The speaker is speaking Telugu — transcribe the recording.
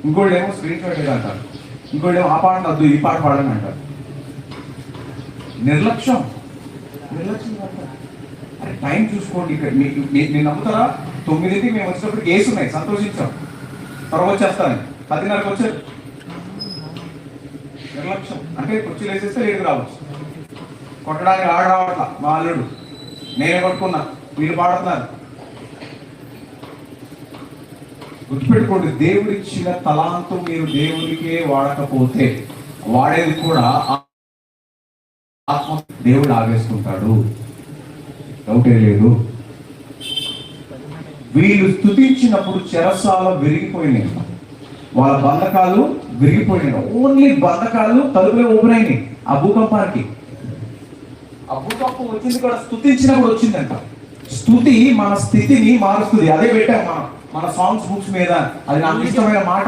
ఇంకోటి ఏమో స్క్రీన్ షాట్ అంటారు, ఇంకోటి ఏమో ఆ పాట వద్దు ఈ పాట పాడని అంటారు. నిర్లక్ష్యం అంటారు. అరే టైం చూసుకోండి. ఇక్కడ మీరు నమ్ముతారా? 9కి మేము వచ్చినప్పుడు కేసు ఉన్నాయి, సంతోషించాం. త్వరగా వచ్చేస్తాను, 10:30కి వచ్చారు. నిర్లక్ష్యం అంటే కుర్చీలు వేసేస్తే లేటుకు రావచ్చు. కొట్టడానికి రావట్లా మా అల్లుడు, నేనే కొట్టుకున్నా, మీరు పాడుతున్నారు. గుర్తుపెట్టుకోండి, దేవుడిచ్చిన తలాంతం మీరు దేవుడికే వాడకపోతే వాడేది కూడా ఆత్మ దేవుడు ఆవేసుకుంటాడు, డౌటే లేదు. వీళ్ళు స్తుతించినప్పుడు చెరసాల విరిగిపోయినాయి, వాళ్ళ బంధకాలు విరిగిపోయినాయి. ఓన్లీ బంధకాలు తలుపులే ఓపెన్ అయినాయి. ఆ భూకంపానికి, ఆ భూకంపం వచ్చింది కూడా స్తుతించినప్పుడు వచ్చిందంట. స్తుతి మన స్థితిని మారుస్తుంది. అదే పెట్టాం మన సాంగ్స్ బుక్స్ మీద. అది నాకు ఇష్టమైన మాట.